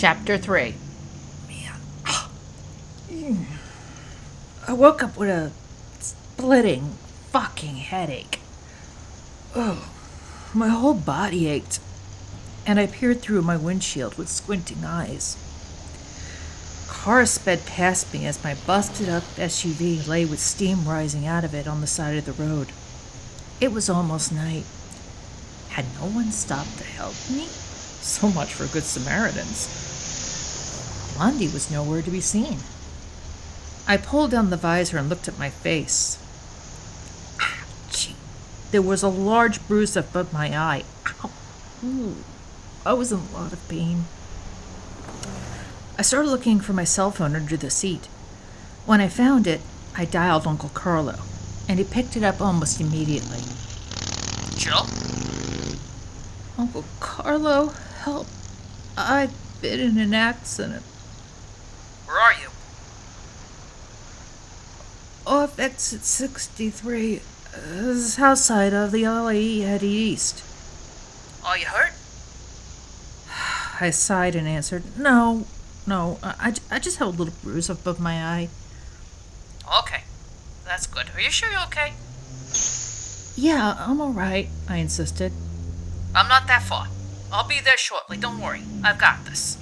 Chapter 3. Man. I woke up with a splitting fucking headache. Oh, my whole body ached, and I peered through my windshield with squinting eyes. Cars sped past me as my busted-up SUV lay with steam rising out of it on the side of the road. It was almost night. Had no one stopped to help me? So much for good Samaritans. Blondie was nowhere to be seen. I pulled down the visor and looked at my face. Ouchie. There was a large bruise above my eye. Ow. Ooh. I was in a lot of pain. I started looking for my cell phone under the seat. When I found it, I dialed Uncle Carlo, and he picked it up almost immediately. Jill? Uncle Carlo, help. I've been in an accident. Where are you? Off exit 63. South side of the LAE heading east. Are you hurt? I sighed and answered, No. I just have a little bruise above my eye. Okay. That's good. Are you sure you're okay? Yeah, I'm alright, I insisted. I'm not that far. I'll be there shortly. Don't worry. I've got this.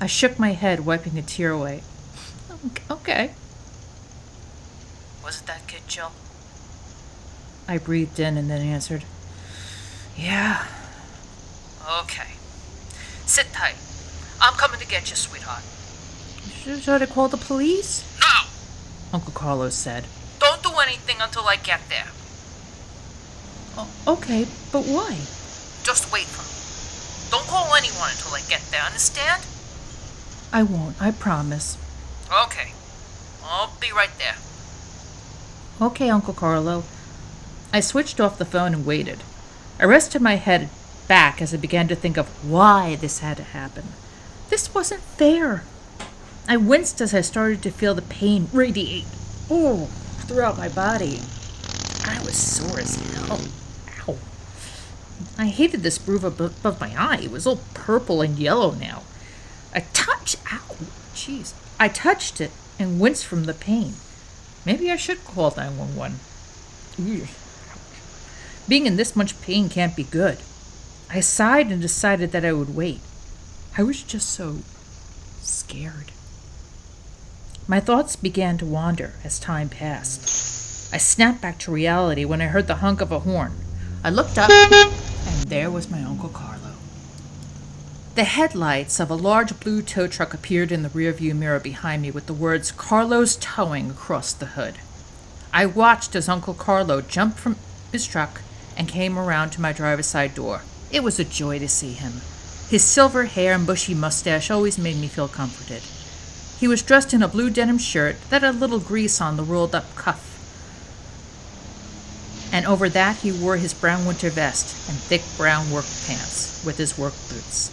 I shook my head, wiping a tear away. Okay. Was it that kid, Jill? I breathed in and then answered, Yeah. Okay. Sit tight. I'm coming to get you, sweetheart. Should I call the police? No! Uncle Carlo said. Don't do anything until I get there. Okay, but why? Just wait for me. Don't call anyone until I get there, understand? I won't, I promise. Okay. I'll be right there. Okay, Uncle Carlo. I switched off the phone and waited. I rested my head back as I began to think of why this had to happen. This wasn't fair. I winced as I started to feel the pain radiate throughout my body. I was sore as hell. Ow. I hated this bruise above my eye. It was all purple and yellow now. I touched it and winced from the pain. Maybe I should call 911. Being in this much pain can't be good. I sighed and decided that I would wait. I was just so scared. My thoughts began to wander as time passed. I snapped back to reality when I heard the honk of a horn. I looked up, and there was my Uncle Carlo. The headlights of a large blue tow truck appeared in the rearview mirror behind me with the words Carlo's Towing across the hood. I watched as Uncle Carlo jumped from his truck and came around to my driver's side door. It was a joy to see him. His silver hair and bushy mustache always made me feel comforted. He was dressed in a blue denim shirt that had a little grease on the rolled-up cuff. And over that he wore his brown winter vest and thick brown work pants with his work boots.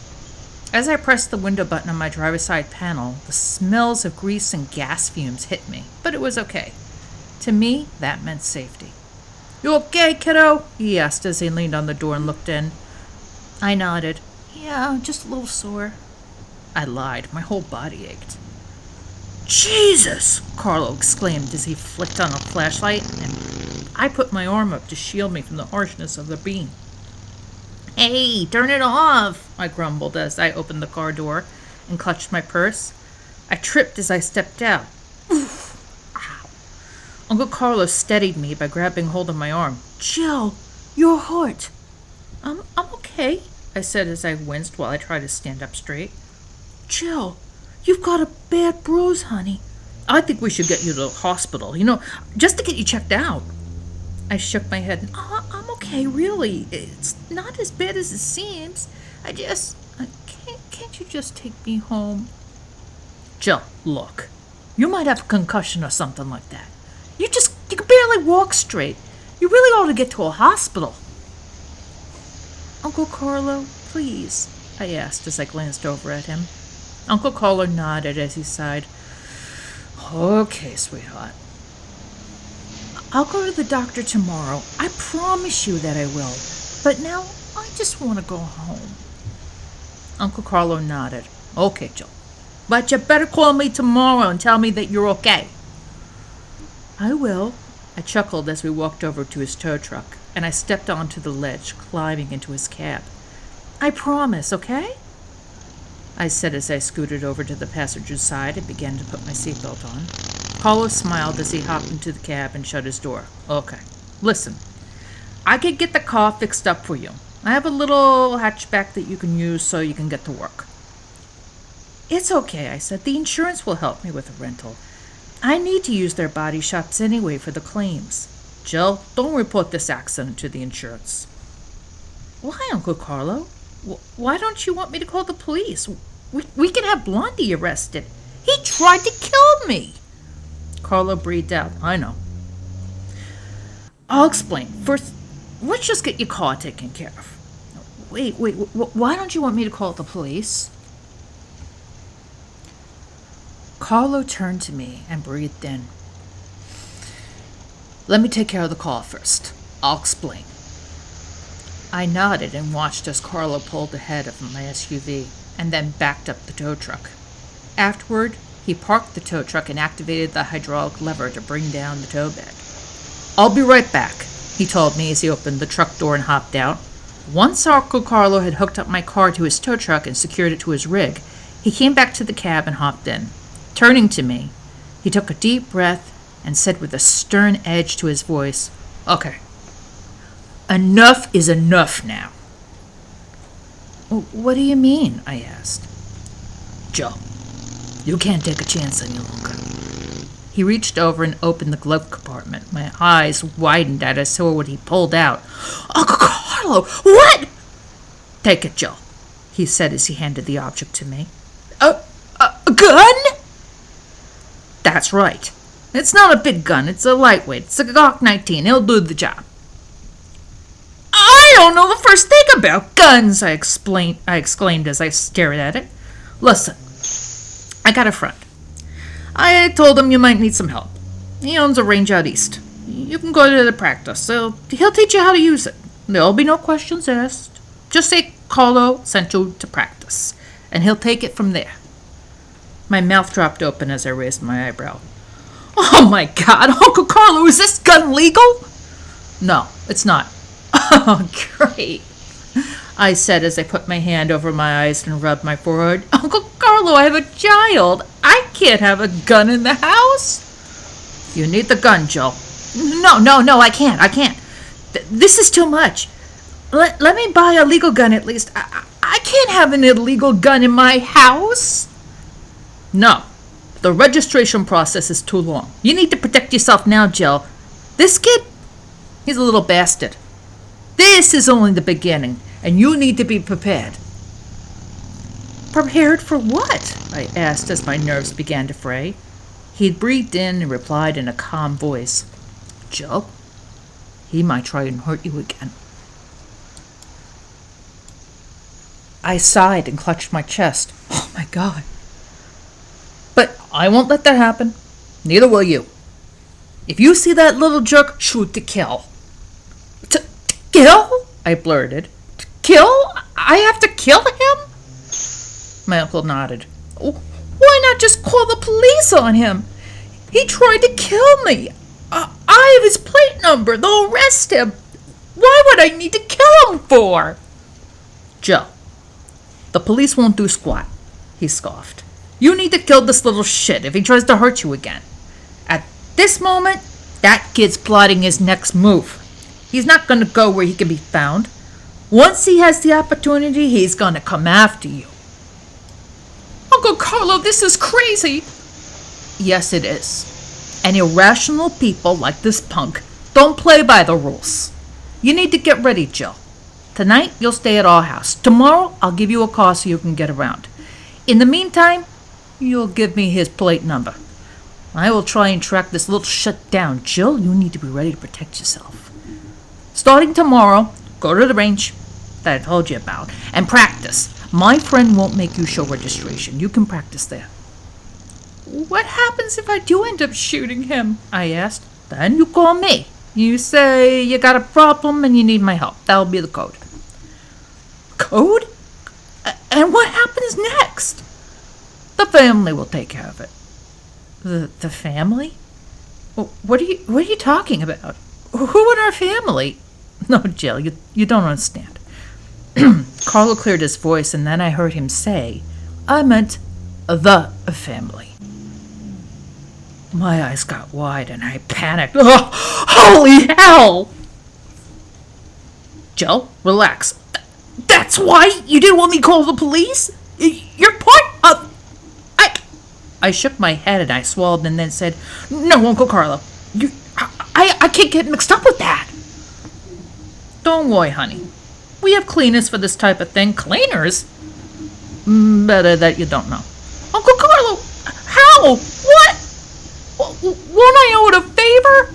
As I pressed the window button on my driver's side panel, the smells of grease and gas fumes hit me, but it was okay. To me, that meant safety. You okay, kiddo? He asked as he leaned on the door and looked in. I nodded. Yeah, just a little sore. I lied. My whole body ached. Jesus! Carlo exclaimed as he flicked on a flashlight, and I put my arm up to shield me from the harshness of the beam. Hey, turn it off, I grumbled as I opened the car door and clutched my purse. I tripped as I stepped out. Oof! Ow. Uncle Carlo steadied me by grabbing hold of my arm. Jill, you're hurt. I'm okay, I said as I winced while I tried to stand up straight. Jill, you've got a bad bruise, honey. I think we should get you to the hospital, just to get you checked out. I shook my head. I'm okay, really. It's not as bad as it seems. Can't you just take me home? Jill, look. You might have a concussion or something like that. You can barely walk straight. You really ought to get to a hospital. Uncle Carlo, please, I asked as I glanced over at him. Uncle Carlo nodded as he sighed. Okay, sweetheart. I'll go to the doctor tomorrow. I promise you that I will. But now, I just want to go home. Uncle Carlo nodded. Okay, Joe. But you better call me tomorrow and tell me that you're okay. I will. I chuckled as we walked over to his tow truck, and I stepped onto the ledge, climbing into his cab. I promise, okay? I said as I scooted over to the passenger's side and began to put my seatbelt on. Carlo smiled as he hopped into the cab and shut his door. Okay, listen. I could get the car fixed up for you. I have a little hatchback that you can use so you can get to work. It's okay, I said. The insurance will help me with a rental. I need to use their body shops anyway for the claims. Jill, don't report this accident to the insurance. Why, Uncle Carlo? Why don't you want me to call the police? We can have Blondie arrested. He tried to kill me. Carlo breathed out. I know. I'll explain. First, let's just get your car taken care of. Wait, why don't you want me to call the police? Carlo turned to me and breathed in. Let me take care of the car first. I'll explain. I nodded and watched as Carlo pulled ahead of my SUV and then backed up the tow truck. Afterward, he parked the tow truck and activated the hydraulic lever to bring down the tow bed. I'll be right back, he told me as he opened the truck door and hopped out. Once Uncle Carlo had hooked up my car to his tow truck and secured it to his rig, he came back to the cab and hopped in. Turning to me, he took a deep breath and said with a stern edge to his voice, Okay, enough is enough now. What do you mean? I asked. Joe, you can't take a chance any longer. He reached over and opened the glove compartment. My eyes widened as I saw what he pulled out. Uncle Carlo, what? Take it, Joe, he said as he handed the object to me. A gun? That's right. It's not a big gun. It's a lightweight. It's a Glock 19. It'll do the job. I don't know the first thing about guns, I exclaimed as I stared at it. Listen, I got a friend. I told him you might need some help. He owns a range out east. You can go to the practice. He'll teach you how to use it. There'll be no questions asked. Just say Carlo sent you to practice, and he'll take it from there. My mouth dropped open as I raised my eyebrow. Oh my God, Uncle Carlo, is this gun legal? No, it's not. Oh, great, I said as I put my hand over my eyes and rubbed my forehead. Uncle Carlo, I have a child. I can't have a gun in the house. You need the gun, Joe. No, I can't. This is too much. Let me buy a legal gun at least. I can't have an illegal gun in my house. No, the registration process is too long. You need to protect yourself now, Joe. This kid, he's a little bastard. This is only the beginning, and you need to be prepared. Prepared for what? I asked as my nerves began to fray. He breathed in and replied in a calm voice. Joe, he might try and hurt you again. I sighed and clutched my chest. Oh my God. But I won't let that happen. Neither will you. If you see that little jerk, shoot to kill. To kill? I blurted. To kill? I have to kill him? My uncle nodded. Why not just call the police on him? He tried to kill me. I have his plate number. They'll arrest him. Why would I need to kill him for? Joe, the police won't do squat, he scoffed. You need to kill this little shit if he tries to hurt you again. At this moment, that kid's plotting his next move. He's not going to go where he can be found. Once he has the opportunity, he's going to come after you. Uncle Carlo, this is crazy. Yes, it is. And irrational people like this punk don't play by the rules. You need to get ready, Jill. Tonight, you'll stay at our house. Tomorrow, I'll give you a car so you can get around. In the meantime, you'll give me his plate number. I will try and track this little shit down. Jill, you need to be ready to protect yourself. Starting tomorrow, go to the range that I told you about and practice. My friend won't make you show registration. You can practice there. What happens if I do end up shooting him? I asked. Then you call me. You say you got a problem and you need my help. That'll be the code. Code? And what happens next? family will take care of it. The family? What are you talking about? Who in our family? No, Jill, you don't understand. Carlo cleared his voice, and then I heard him say, I meant the family. My eyes got wide, and I panicked. Oh, holy hell! Jill, relax. That's why you didn't want me to call the police? You're part of... I shook my head, and I swallowed, and then said, No, Uncle Carlo. I can't get mixed up with that. Don't worry, honey. We have cleaners for this type of thing. Cleaners? Better that you don't know. Uncle Carlo, how? What? Won't I owe it a favor?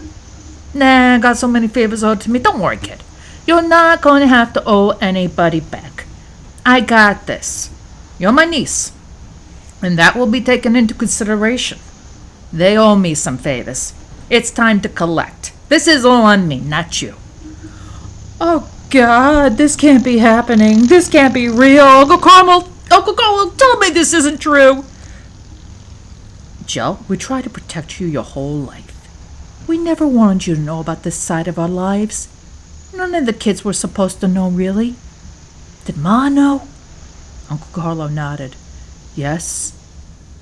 Nah, I got so many favors owed to me. Don't worry, kid. You're not going to have to owe anybody back. I got this. You're my niece, and that will be taken into consideration. They owe me some favors. It's time to collect. This is all on me, not you. Oh, God, this can't be happening. This can't be real. Uncle Carlo, tell me this isn't true. Jill, we tried to protect you your whole life. We never wanted you to know about this side of our lives. None of the kids were supposed to know, really. Did Ma know? Uncle Carlo nodded. Yes,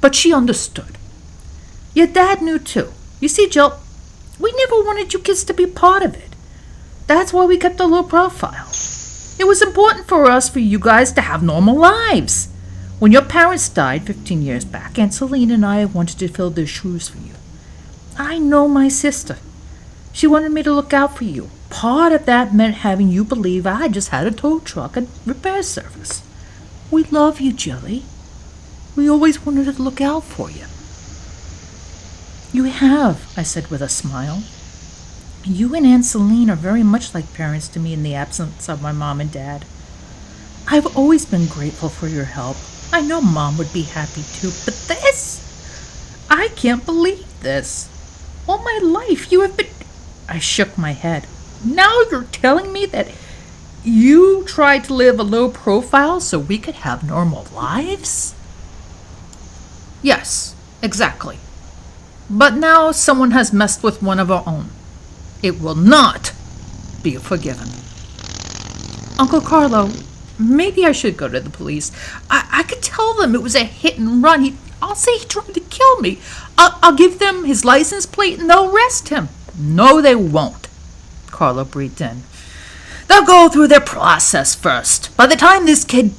but she understood. Your dad knew, too. You see, Jill, we never wanted you kids to be part of it. That's why we kept a low profile. It was important for you guys to have normal lives. When your parents died 15 years back, Aunt Celine and I wanted to fill their shoes for you. I know my sister. She wanted me to look out for you. Part of that meant having you believe I just had a tow truck and repair service. We love you, Jilly. We always wanted to look out for you. You have, I said with a smile. You and Aunt Celine are very much like parents to me in the absence of my mom and dad. I've always been grateful for your help. I know Mom would be happy too, but this? I can't believe this. All my life you have been... I shook my head. Now you're telling me that you tried to live a low profile so we could have normal lives? Yes, exactly. But now someone has messed with one of our own. It will not be forgiven. Uncle Carlo, maybe I should go to the police. I could tell them it was a hit and run. I'll say he tried to kill me. I'll give them his license plate and they'll arrest him. No, they won't, Carlo breathed in. They'll go through their process first. By that time, this kid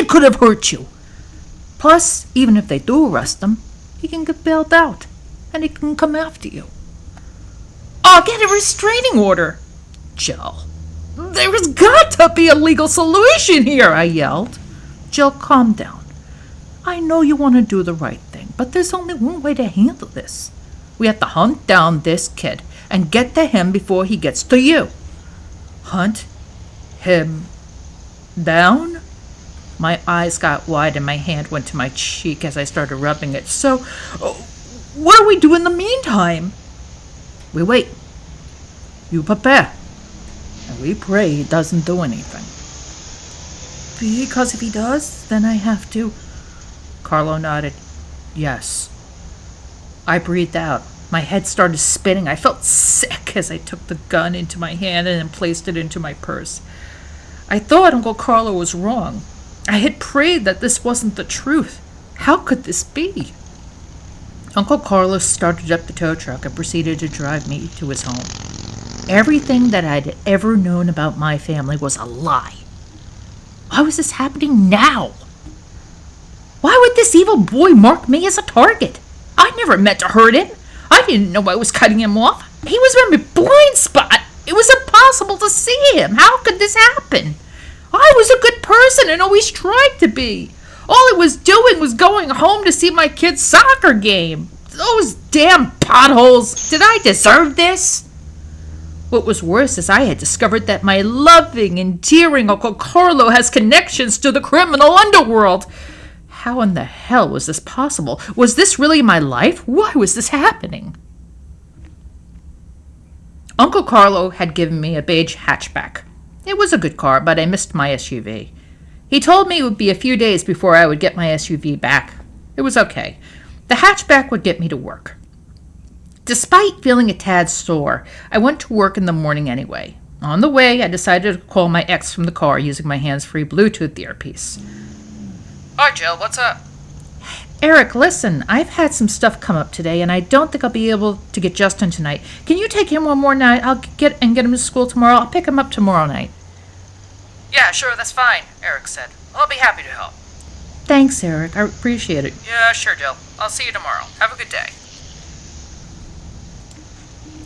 could have hurt you. Plus, even if they do arrest him, he can get bailed out, and he can come after you. I'll get a restraining order. Jill, there has got to be a legal solution here, I yelled. Jill, calm down. I know you want to do the right thing, but there's only one way to handle this. We have to hunt down this kid and get to him before he gets to you. Hunt him down? My eyes got wide and my hand went to my cheek as I started rubbing it. So, what do we do in the meantime? We wait. You prepare. And we pray he doesn't do anything. Because if he does, then I have to. Carlo nodded. Yes. I breathed out. My head started spinning. I felt sick as I took the gun into my hand and then placed it into my purse. I thought Uncle Carlo was wrong. I had prayed that this wasn't the truth. How could this be? Uncle Carlo started up the tow truck and proceeded to drive me to his home. Everything that I'd ever known about my family was a lie. Why was this happening now? Why would this evil boy mark me as a target? I never meant to hurt him. I didn't know I was cutting him off. He was in my blind spot. It was impossible to see him. How could this happen? I was a good person and always tried to be. All I was doing was going home to see my kid's soccer game. Those damn potholes. Did I deserve this? What was worse is I had discovered that my loving, endearing Uncle Carlo has connections to the criminal underworld. How in the hell was this possible? Was this really my life? Why was this happening? Uncle Carlo had given me a beige hatchback. It was a good car, but I missed my SUV. He told me it would be a few days before I would get my SUV back. It was okay. The hatchback would get me to work. Despite feeling a tad sore, I went to work in the morning anyway. On the way, I decided to call my ex from the car using my hands-free Bluetooth earpiece. Hi, Jill, what's up? Eric, listen, I've had some stuff come up today, and I don't think I'll be able to get Justin tonight. Can you take him one more night? I'll get him to school tomorrow. I'll pick him up tomorrow night. Yeah, sure, that's fine, Eric said. I'll be happy to help. Thanks, Eric. I appreciate it. Yeah, sure, Jill. I'll see you tomorrow. Have a good day.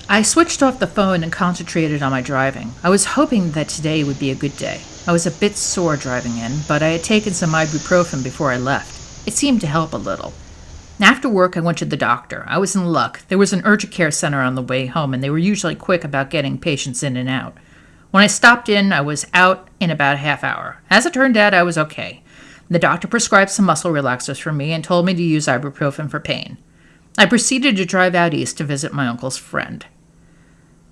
I switched off the phone and concentrated on my driving. I was hoping that today would be a good day. I was a bit sore driving in, but I had taken some ibuprofen before I left. It seemed to help a little. After work, I went to the doctor. I was in luck. There was an urgent care center on the way home, and they were usually quick about getting patients in and out. When I stopped in, I was out in about a half hour. As it turned out, I was okay. The doctor prescribed some muscle relaxers for me and told me to use ibuprofen for pain. I proceeded to drive out east to visit my uncle's friend.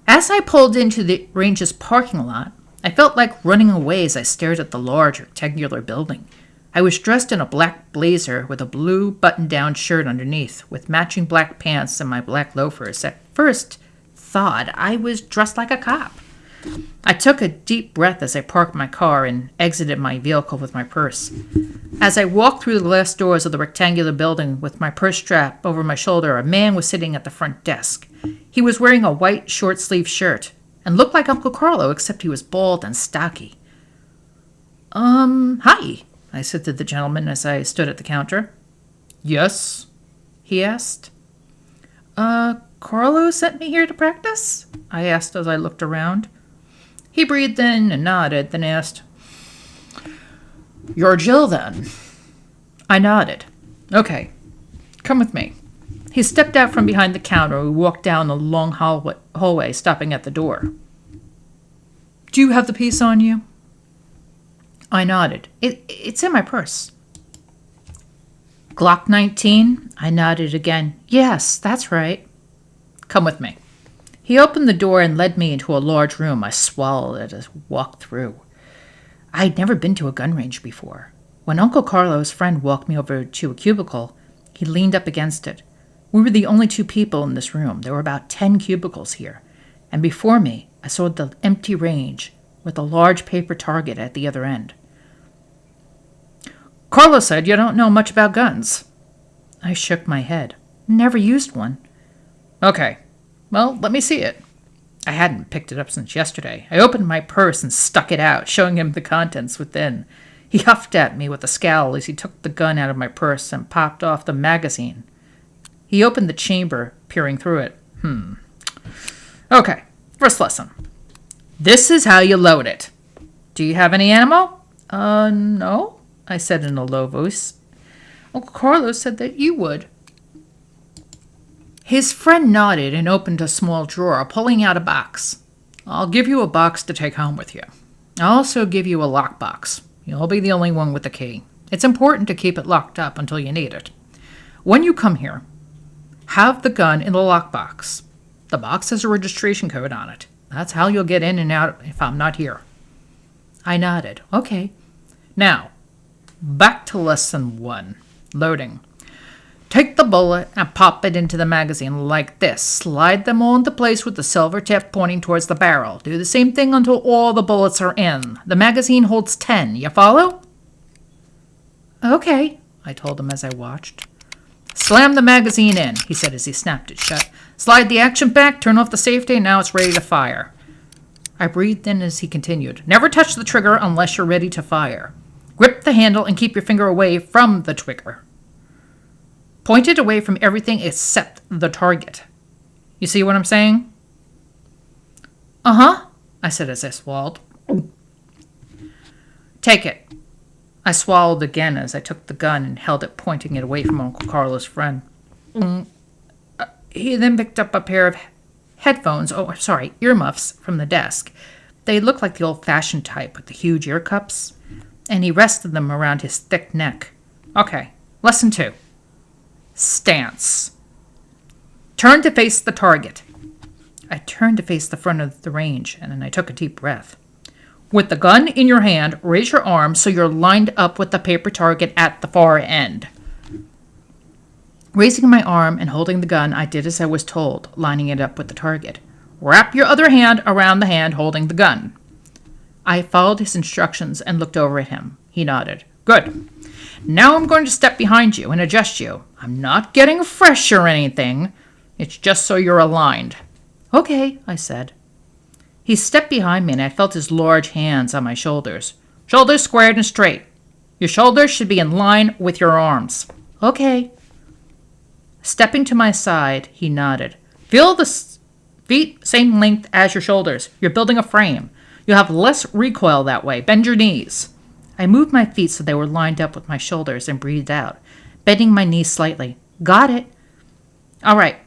As I pulled into the range's parking lot, I felt like running away as I stared at the large rectangular building. I was dressed in a black blazer with a blue button-down shirt underneath, with matching black pants and my black loafers. At first, thought I was dressed like a cop. I took a deep breath as I parked my car and exited my vehicle with my purse. As I walked through the glass doors of the rectangular building with my purse strapped over my shoulder, a man was sitting at the front desk. He was wearing a white short-sleeved shirt and looked like Uncle Carlo, except he was bald and stocky. Hi, I said to the gentleman as I stood at the counter. Yes, he asked. Carlo sent me here to practice? I asked as I looked around. He breathed in and nodded, then asked, You're Jill, then? I nodded. Okay, come with me. He stepped out from behind the counter and we walked down the long hallway, stopping at the door. Do you have the piece on you? I nodded. It's in my purse. Glock 19? I nodded again. Yes, that's right. Come with me. He opened the door and led me into a large room. I swallowed as I walked through. I'd never been to a gun range before. When Uncle Carlo's friend walked me over to a cubicle, he leaned up against it. We were the only two people in this room. There were about 10 cubicles here. And before me, I saw the empty range with a large paper target at the other end. Carlo said you don't know much about guns. I shook my head. Never used one. Okay. Well, let me see it. I hadn't picked it up since yesterday. I opened my purse and stuck it out, showing him the contents within. He huffed at me with a scowl as he took the gun out of my purse and popped off the magazine. He opened the chamber, peering through it. Okay, first lesson. This is how you load it. Do you have any ammo? No, I said in a low voice. Uncle Carlo said that you would. His friend nodded and opened a small drawer, pulling out a box. I'll give you a box to take home with you. I'll also give you a lockbox. You'll be the only one with the key. It's important to keep it locked up until you need it. When you come here, have the gun in the lockbox. The box has a registration code on it. That's how you'll get in and out if I'm not here. I nodded. Okay. Now, back to lesson 1. Loading. Take the bullet and pop it into the magazine like this. Slide them all into place with the silver tip pointing towards the barrel. Do the same thing until all the bullets are in. The magazine holds 10. You follow? Okay, I told him as I watched. Slam the magazine in, he said as he snapped it shut. Slide the action back, turn off the safety, and now it's ready to fire. I breathed in as he continued. Never touch the trigger unless you're ready to fire. Grip the handle and keep your finger away from the trigger. Point it away from everything except the target. You see what I'm saying? Uh-huh, I said as I swallowed. Take it. I swallowed again as I took the gun and held it, pointing it away from Uncle Carlo's friend. He then picked up a pair of earmuffs from the desk. They looked like the old-fashioned type with the huge ear cups, and he rested them around his thick neck. Okay, lesson 2. Stance. Turn to face the target. I turned to face the front of the range, and then I took a deep breath. With the gun in your hand, raise your arm so you're lined up with the paper target at the far end. Raising my arm and holding the gun, I did as I was told, lining it up with the target. Wrap your other hand around the hand holding the gun. I followed his instructions and looked over at him. He nodded. Good. Now I'm going to step behind you and adjust you. I'm not getting fresh or anything. It's just so you're aligned. Okay, I said. He stepped behind me and I felt his large hands on my shoulders. Shoulders squared and straight. Your shoulders should be in line with your arms. Okay. Stepping to my side, he nodded. Feel the feet same length as your shoulders. You're building a frame. You'll have less recoil that way. Bend your knees. I moved my feet so they were lined up with my shoulders and breathed out, bending my knees slightly. Got it. All right.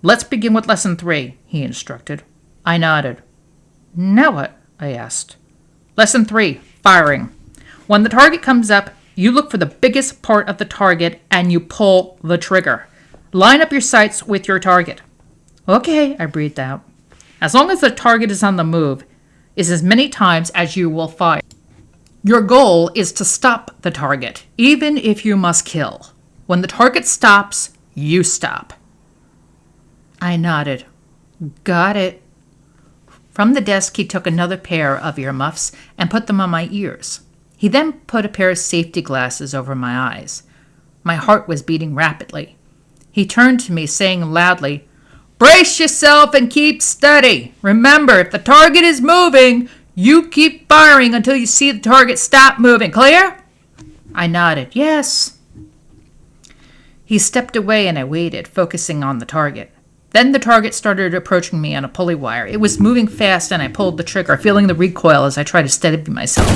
Let's begin with lesson 3, he instructed. I nodded. Now what? I asked. Lesson 3, firing. When the target comes up, you look for the biggest part of the target and you pull the trigger. Line up your sights with your target. Okay, I breathed out. As long as the target is on the move, is as many times as you will fire. Your goal is to stop the target, even if you must kill. When the target stops, you stop. I nodded. Got it. From the desk, he took another pair of earmuffs and put them on my ears. He then put a pair of safety glasses over my eyes. My heart was beating rapidly. He turned to me, saying loudly, Brace yourself and keep steady. Remember, if the target is moving, you keep firing until you see the target stop moving. Clear? I nodded. Yes. He stepped away and I waited, focusing on the target. Then the target started approaching me on a pulley wire. It was moving fast and I pulled the trigger, feeling the recoil as I tried to steady myself.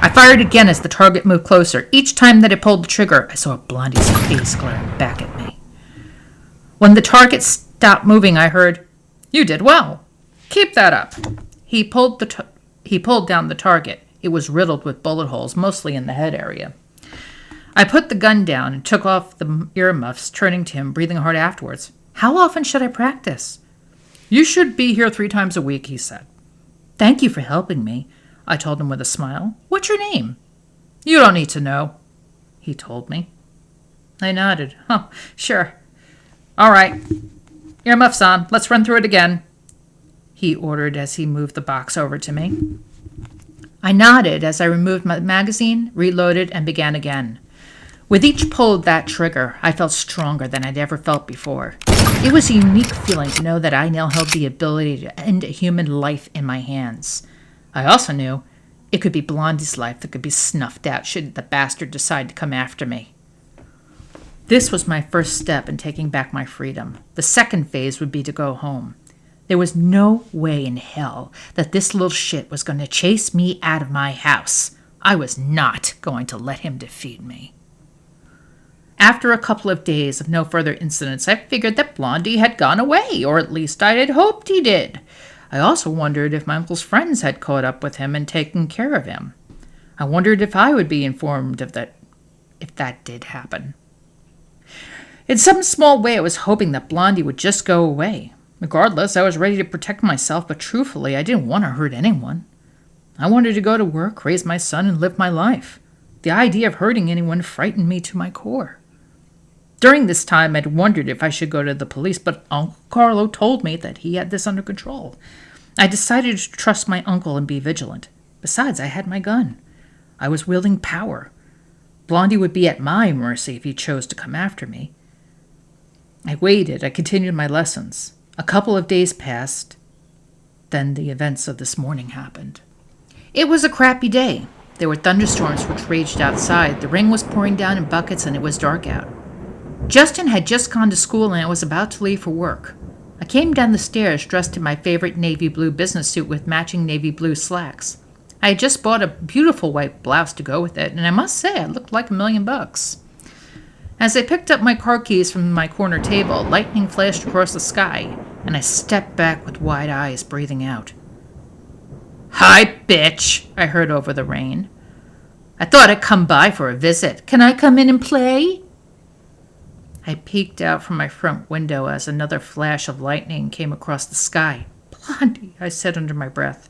I fired again as the target moved closer. Each time that I pulled the trigger, I saw Blondie's face glaring back at me. When the target stopped moving, I heard, You did well. Keep that up. He pulled down the target. It was riddled with bullet holes, mostly in the head area. I put the gun down and took off the earmuffs, turning to him, breathing hard afterwards. How often should I practice? You should be here 3 times a week, he said. Thank you for helping me, I told him with a smile. What's your name? You don't need to know, he told me. I nodded. Oh, sure. All right. Earmuffs on. Let's run through it again, he ordered as he moved the box over to me. I nodded as I removed my magazine, reloaded, and began again. With each pull of that trigger, I felt stronger than I'd ever felt before. It was a unique feeling to know that I now held the ability to end a human life in my hands. I also knew it could be Blondie's life that could be snuffed out should the bastard decide to come after me. This was my first step in taking back my freedom. The second phase would be to go home. There was no way in hell that this little shit was going to chase me out of my house. I was not going to let him defeat me. After a couple of days of no further incidents, I figured that Blondie had gone away, or at least I had hoped he did. I also wondered if my uncle's friends had caught up with him and taken care of him. I wondered if I would be informed of that, if that did happen. In some small way, I was hoping that Blondie would just go away. Regardless, I was ready to protect myself, but truthfully, I didn't want to hurt anyone. I wanted to go to work, raise my son, and live my life. The idea of hurting anyone frightened me to my core. During this time, I'd wondered if I should go to the police, but Uncle Carlo told me that he had this under control. I decided to trust my uncle and be vigilant. Besides, I had my gun. I was wielding power. Blondie would be at my mercy if he chose to come after me. I waited. I continued my lessons. A couple of days passed. Then the events of this morning happened. It was a crappy day. There were thunderstorms which raged outside. The rain was pouring down in buckets and it was dark out. Justin had just gone to school and I was about to leave for work. I came down the stairs dressed in my favorite navy blue business suit with matching navy blue slacks. I had just bought a beautiful white blouse to go with it, and I must say I looked like $1,000,000. As I picked up my car keys from my corner table, lightning flashed across the sky, and I stepped back with wide eyes, breathing out. Hi, bitch, I heard over the rain. I thought I'd come by for a visit. Can I come in and play? I peeked out from my front window as another flash of lightning came across the sky. Blondie, I said under my breath.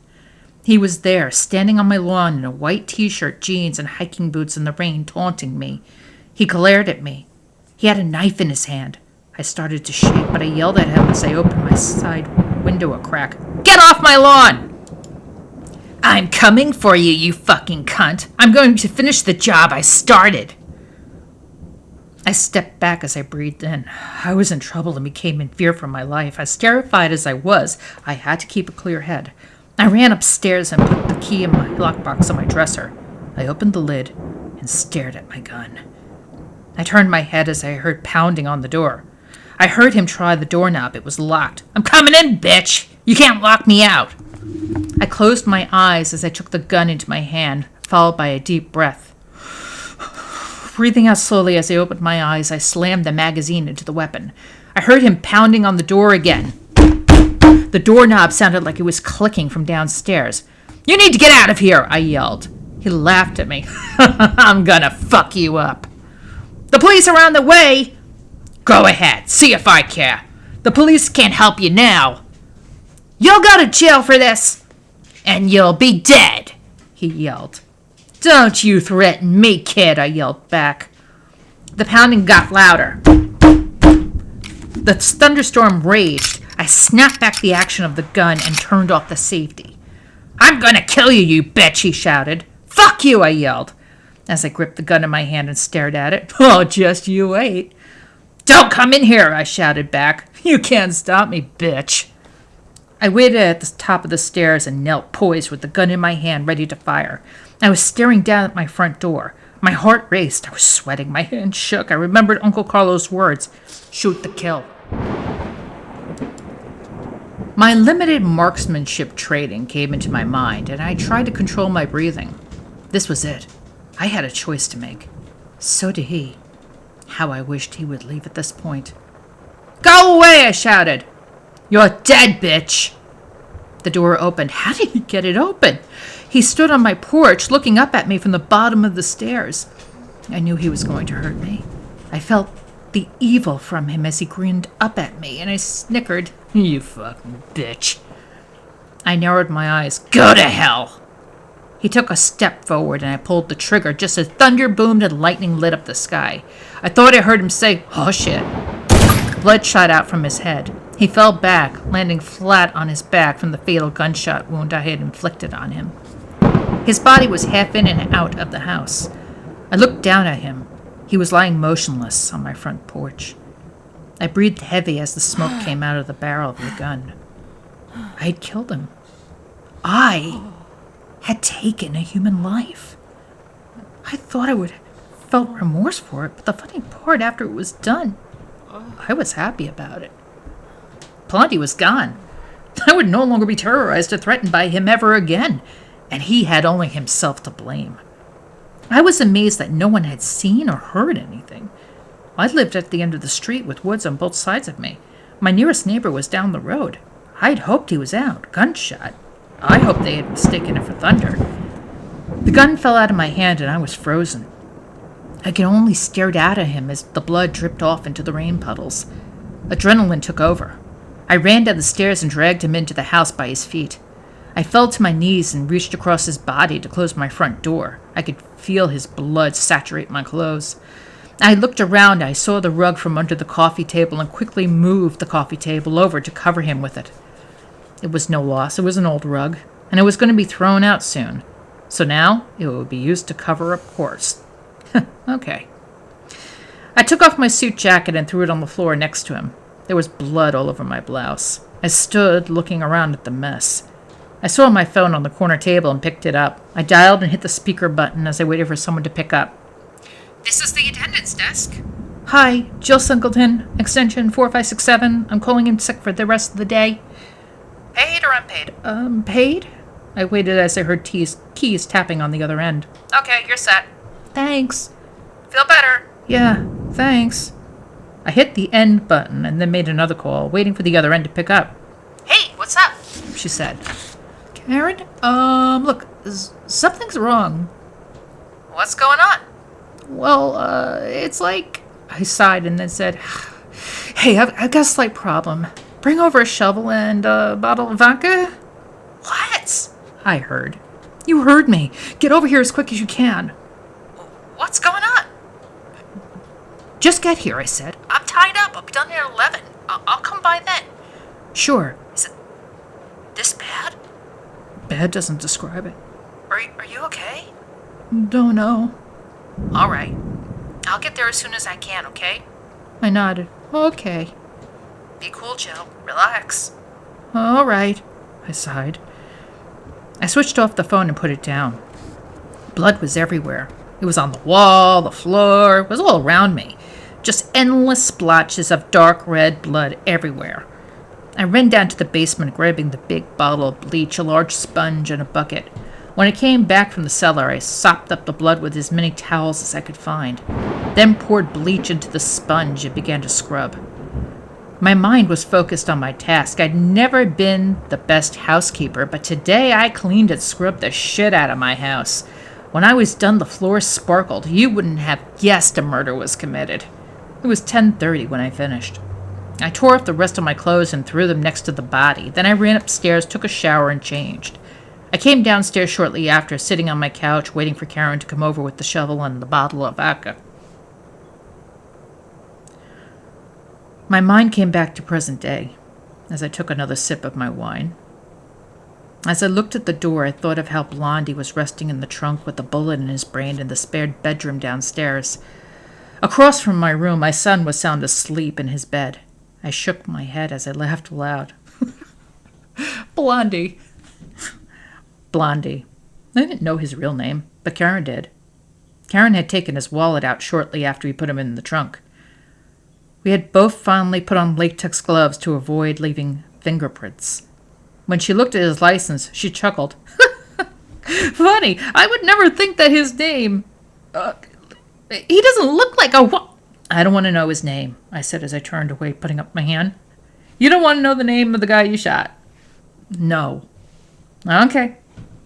He was there, standing on my lawn in a white t-shirt, jeans, and hiking boots in the rain, taunting me. He glared at me. He had a knife in his hand. I started to shake, but I yelled at him as I opened my side window a crack. Get off my lawn! I'm coming for you, you fucking cunt. I'm going to finish the job I started. I stepped back as I breathed in. I was in trouble and became in fear for my life. As terrified as I was, I had to keep a clear head. I ran upstairs and put the key in my lockbox on my dresser. I opened the lid and stared at my gun. I turned my head as I heard pounding on the door. I heard him try the doorknob. It was locked. I'm coming in, bitch! You can't lock me out! I closed my eyes as I took the gun into my hand, followed by a deep breath. Breathing out slowly as I opened my eyes, I slammed the magazine into the weapon. I heard him pounding on the door again. The doorknob sounded like it was clicking from downstairs. You need to get out of here, I yelled. He laughed at me. I'm gonna fuck you up. The police are on the way. Go ahead, see if I care. The police can't help you now. You'll go to jail for this, and you'll be dead, he yelled. Don't you threaten me, kid, I yelled back. The pounding got louder. The thunderstorm raged. I snapped back the action of the gun and turned off the safety. I'm gonna kill you, you bitch, he shouted. Fuck you, I yelled, as I gripped the gun in my hand and stared at it. Oh, just you wait. Don't come in here, I shouted back. You can't stop me, bitch. I waited at the top of the stairs and knelt poised with the gun in my hand, ready to fire. I was staring down at my front door. My heart raced. I was sweating. My hands shook. I remembered Uncle Carlo's words, shoot to kill. My limited marksmanship training came into my mind, and I tried to control my breathing. This was it. I had a choice to make. So did he. How I wished he would leave at this point. Go away, I shouted. You're dead, bitch. The door opened. How did he get it open? He stood on my porch, looking up at me from the bottom of the stairs. I knew he was going to hurt me. I felt the evil from him as he grinned up at me, and I snickered. You fucking bitch. I narrowed my eyes. Go to hell! He took a step forward, and I pulled the trigger just as thunder boomed and lightning lit up the sky. I thought I heard him say, oh shit. Blood shot out from his head. He fell back, landing flat on his back from the fatal gunshot wound I had inflicted on him. His body was half in and out of the house. I looked down at him. He was lying motionless on my front porch. I breathed heavy as the smoke came out of the barrel of the gun. I had killed him. I had taken a human life. I thought I would have felt remorse for it, but the funny part, after it was done, I was happy about it. Blondie was gone. I would no longer be terrorized or threatened by him ever again, and he had only himself to blame. I was amazed that no one had seen or heard anything. I lived at the end of the street with woods on both sides of me. My nearest neighbor was down the road. I'd hoped he was out, gunshot. I hoped they had mistaken it for thunder. The gun fell out of my hand and I was frozen. I could only stare out at him as the blood dripped off into the rain puddles. Adrenaline took over. I ran down the stairs and dragged him into the house by his feet. I fell to my knees and reached across his body to close my front door. I could feel his blood saturate my clothes. I looked around. I saw the rug from under the coffee table and quickly moved the coffee table over to cover him with it. It was no loss. It was an old rug, and it was going to be thrown out soon. So now it would be used to cover up corpse. Okay. I took off my suit jacket and threw it on the floor next to him. There was blood all over my blouse. I stood looking around at the mess. I saw my phone on the corner table and picked it up. I dialed and hit the speaker button as I waited for someone to pick up. This is the attendance desk. Hi, Jill Singleton, extension 4567. I'm calling in sick for the rest of the day. Paid or unpaid? Paid? I waited as I heard keys tapping on the other end. Okay, you're set. Thanks. Feel better? Yeah, thanks. I hit the end button and then made another call, waiting for the other end to pick up. Hey, what's up? She said. Karen, look, something's wrong. What's going on? Well, it's like... I sighed and then said, hey, I've got a slight problem. Bring over a shovel and a bottle of vodka? What? I heard. You heard me. Get over here as quick as you can. What's going on? Just get here, I said. I'm tied up. I'll be done at 11. I'll come by then. Sure. Is it this bad? Bad doesn't describe it. Are you okay? Don't know. All right. I'll get there as soon as I can, okay? I nodded. Okay. Be cool, Jill. Relax. All right, I sighed. I switched off the phone and put it down. Blood was everywhere. It was on the wall, the floor, it was all around me. Just endless splotches of dark red blood everywhere. I ran down to the basement, grabbing the big bottle of bleach, a large sponge, and a bucket. When I came back from the cellar, I sopped up the blood with as many towels as I could find, then poured bleach into the sponge and began to scrub. My mind was focused on my task. I'd never been the best housekeeper, but today I cleaned and scrubbed the shit out of my house. When I was done, the floor sparkled. You wouldn't have guessed a murder was committed. It was 10:30 when I finished. I tore off the rest of my clothes and threw them next to the body. Then I ran upstairs, took a shower, and changed. I came downstairs shortly after, sitting on my couch, waiting for Karen to come over with the shovel and the bottle of vodka. My mind came back to present day as I took another sip of my wine. As I looked at the door, I thought of how Blondie was resting in the trunk with a bullet in his brain in the spare bedroom downstairs. Across from my room, my son was sound asleep in his bed. I shook my head as I laughed aloud. Blondie. Blondie. I didn't know his real name, but Karen did. Karen had taken his wallet out shortly after he put him in the trunk. We had both finally put on latex gloves to avoid leaving fingerprints. When she looked at his license, she chuckled. Funny, I would never think that his name... he doesn't look like a... I don't want to know his name, I said as I turned away, putting up my hand. You don't want to know the name of the guy you shot? No. Okay.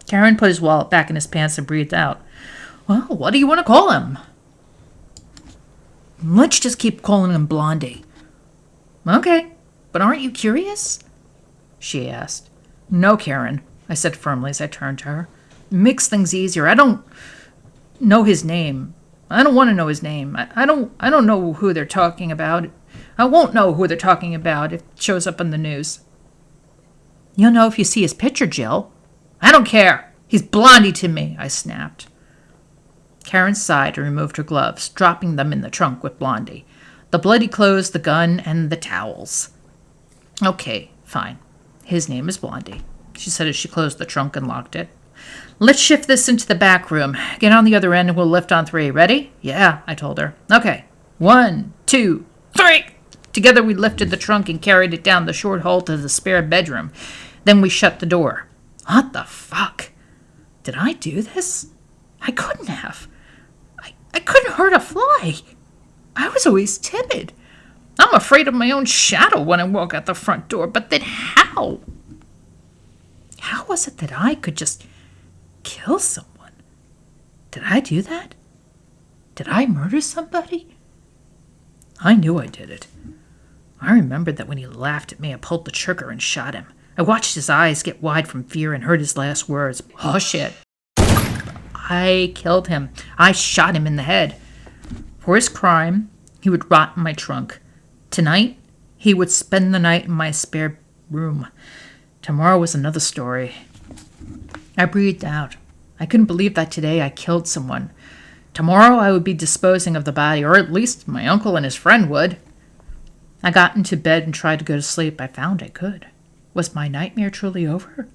Karen put his wallet back in his pants and breathed out. Well, what do you want to call him? Let's just keep calling him Blondie. Okay, but aren't you curious? She asked. No, Karen, I said firmly as I turned to her. It makes things easier. I don't know his name. I don't want to know his name. I don't know who they're talking about. I won't know who they're talking about if it shows up on the news. You'll know if you see his picture, Jill. I don't care. He's Blondie to me, I snapped. Karen sighed and removed her gloves, dropping them in the trunk with Blondie. The bloody clothes, the gun, and the towels. Okay, fine. His name is Blondie, she said as she closed the trunk and locked it. Let's shift this into the back room. Get on the other end and we'll lift on 3. Ready? Yeah, I told her. Okay. 1, 2, 3. Together we lifted the trunk and carried it down the short hall to the spare bedroom. Then we shut the door. What the fuck? Did I do this? I couldn't have. I couldn't hurt a fly. I was always timid. I'm afraid of my own shadow when I walk out the front door, but then how? How was it that I could just kill someone? Did I do that? Did I murder somebody? I knew I did it. I remembered that when he laughed at me, I pulled the trigger and shot him. I watched his eyes get wide from fear and heard his last words. Oh, shit. I killed him. I shot him in the head. For his crime, he would rot in my trunk. Tonight, he would spend the night in my spare room. Tomorrow was another story. I breathed out. I couldn't believe that today I killed someone. Tomorrow I would be disposing of the body, or at least my uncle and his friend would. I got into bed and tried to go to sleep. I found I could. Was my nightmare truly over?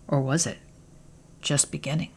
Or was it just beginning?